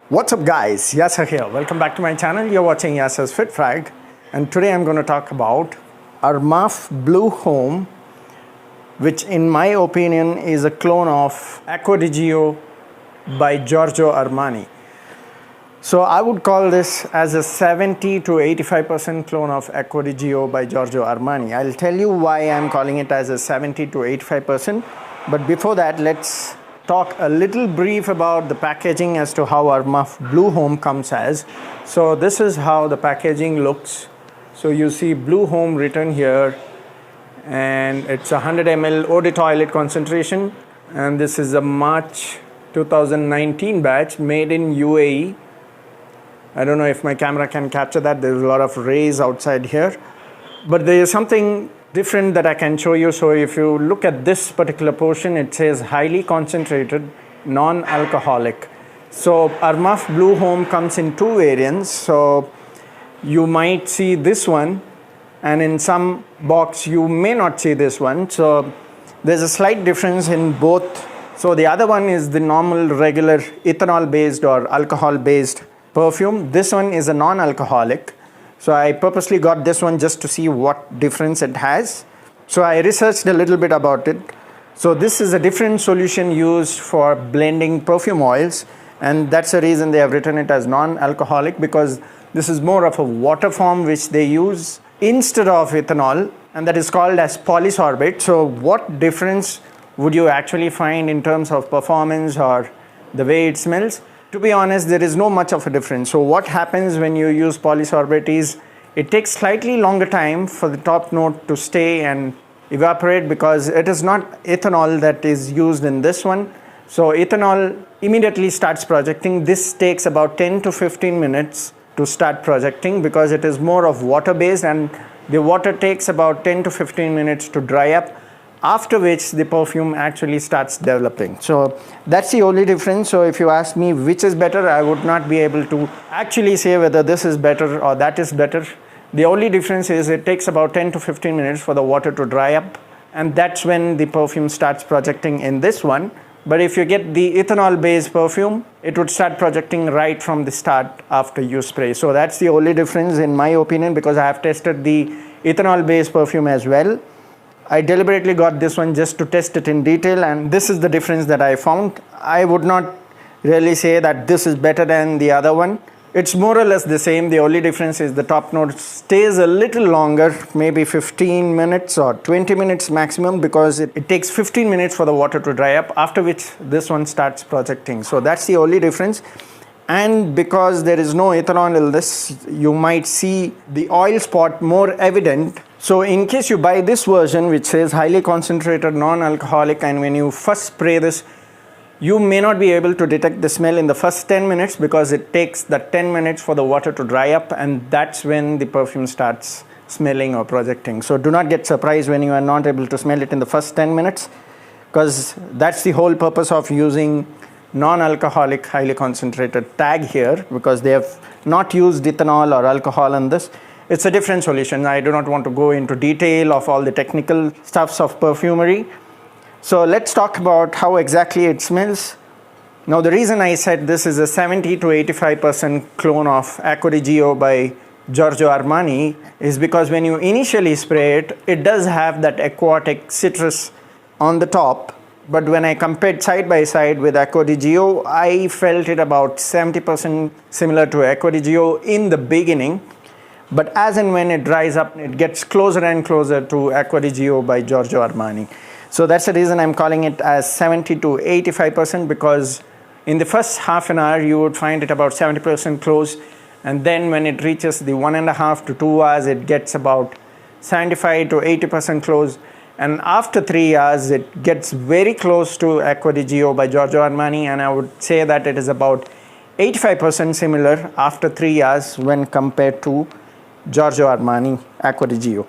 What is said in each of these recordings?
What's up guys, Yasser here. Welcome back to my channel. You're watching Yasser's Fit Frag, and today I'm going to talk about Armaf Blue Home, which in my opinion is a clone of Aqua di Gio by Giorgio Armani. So I would call this as a 70 to 85% clone of Aqua di Gio by Giorgio Armani. I'll tell you why I'm calling it as a 70 to 85%, but before that let's talk a little brief about the packaging as to how Armaf Blue Home comes as. So this is how the packaging looks. So you see Blue Home written here, and it's 100 ml eau de toilette concentration, and this is a March 2019 batch made in UAE. I don't know if my camera can capture that. There's a lot of rays outside here, but there is something different that I can show you. So if you look at this particular portion, it says highly concentrated non-alcoholic. So Armaf Blue Home comes in two variants. So you might see this one, and in some box you may not see this one. So there's a slight difference in both. So the other one is the normal regular ethanol based or alcohol based perfume. This one is a non-alcoholic. So I purposely got this one just to see what difference it has. So I researched a little bit about it. So this is a different solution used for blending perfume oils, and that's the reason they have written it as non-alcoholic, because this is more of a water form which they use instead of ethanol, and that is called as polysorbate. So what difference would you actually find in terms of performance or the way it smells? To be honest, there is no much of a difference. So what happens when you use polysorbate is it takes slightly longer time for the top note to stay and evaporate, because it is not ethanol that is used in this one. So ethanol immediately starts projecting. This takes about 10 to 15 minutes to start projecting because it is more of water based, and the water takes about 10 to 15 minutes to dry up, after which the perfume actually starts developing. So that's the only difference. So if you ask me which is better, I would not be able to actually say whether this is better or that is better. The only difference is it takes about 10 to 15 minutes for the water to dry up, and that's when the perfume starts projecting in this one. But if you get the ethanol based perfume, it would start projecting right from the start after you spray. So that's the only difference in my opinion, because I have tested the ethanol based perfume as well. I deliberately got this one just to test it in detail, and this is the difference that I found. I would not really say that this is better than the other one. It's more or less the same. The only difference is the top note stays a little longer, maybe 15 minutes or 20 minutes maximum, because it takes 15 minutes for the water to dry up, after which this one starts projecting. So that's the only difference. And because there is no ethanol in this, you might see the oil spot more evident. So in case you buy this version which says highly concentrated non-alcoholic, and when you first spray this, you may not be able to detect the smell in the first 10 minutes because it takes that 10 minutes for the water to dry up, and that's when the perfume starts smelling or projecting. So do not get surprised when you are not able to smell it in the first 10 minutes, because that's the whole purpose of using non-alcoholic highly concentrated tag here, because they have not used ethanol or alcohol in this. It's a different solution. I do not want to go into detail of all the technical stuffs of perfumery. So let's talk about how exactly it smells. Now the reason I said this is a 70 to 85% clone of Aqua di Gio by Giorgio Armani is because when you initially spray it, it does have that aquatic citrus on the top. But when I compared side by side with Aqua di Gio, I felt it about 70% similar to Aqua di Gio in the beginning. But as and when it dries up, it gets closer and closer to Aqua di Gio by Giorgio Armani. So that's the reason I'm calling it as 70 to 85%, because in the first half an hour, you would find it about 70% close. And then when it reaches the 1.5 to 2 hours, it gets about 75 to 80% close. And after 3 hours, it gets very close to Aqua di Gio by Giorgio Armani, and I would say that it is about 85% similar after 3 hours when compared to Giorgio Armani Aqua di Gio.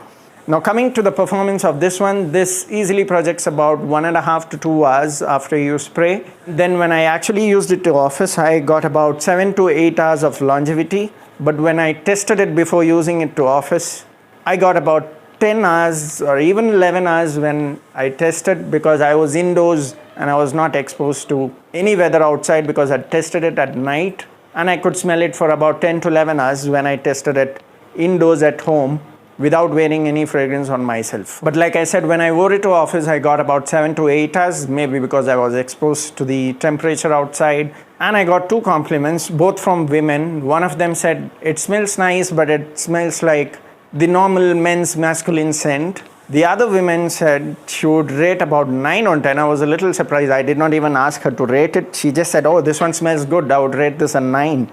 Now coming to the performance of this one, this easily projects about 1.5 to 2 hours after you spray. Then when I actually used it to office, I got about 7 to 8 hours of longevity. But when I tested it before using it to office, I got about 10 hours or even 11 hours when I tested, because I was indoors and I was not exposed to any weather outside because I tested it at night. and I could smell it for about 10 to 11 hours when I tested it indoors at home without wearing any fragrance on myself. But like I said, when I wore it to office, I got about 7 to 8 hours, maybe because I was exposed to the temperature outside. And I got 2 compliments, both from women. One of them said, it smells nice, but it smells like the normal men's masculine scent. The other woman said she would rate about 9 on 10. I was a little surprised. I did not even ask her to rate it. She just said, oh, this one smells good. I would rate this a 9.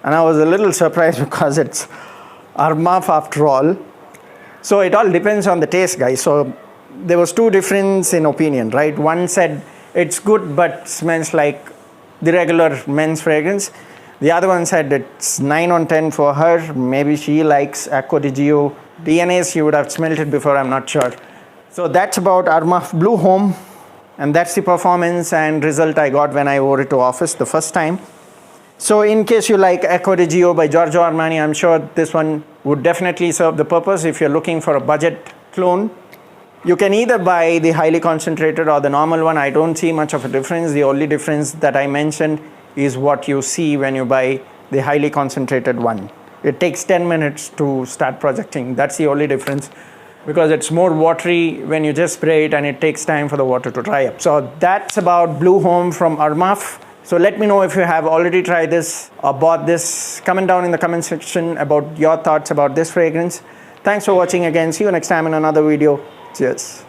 And I was a little surprised because it's Armaf after all. So it all depends on the taste, guys. So there was 2 differences in opinion, right? One said it's good but smells like the regular men's fragrance. The other one said it's 9 on 10 for her. Maybe she likes Aqua di Gio DNAs. She would have smelled it before, I'm not sure. So that's about Armaf Blue Homme, and that's the performance and result I got when I wore it to office the first time. So in case you like Aqua di Gio by Giorgio Armani, I'm sure this one would definitely serve the purpose if you're looking for a budget clone. You can either buy the highly concentrated or the normal one. I don't see much of a difference. The only difference that I mentioned is what you see when you buy the highly concentrated one. It takes 10 minutes to start projecting. That's the only difference, because it's more watery when you just spray it and it takes time for the water to dry up. So that's about Blue Homme from Armaf. So let me know if you have already tried this or bought this. Comment down in the comment section about your thoughts about this fragrance. Thanks for watching again. See you next time in another video. Cheers.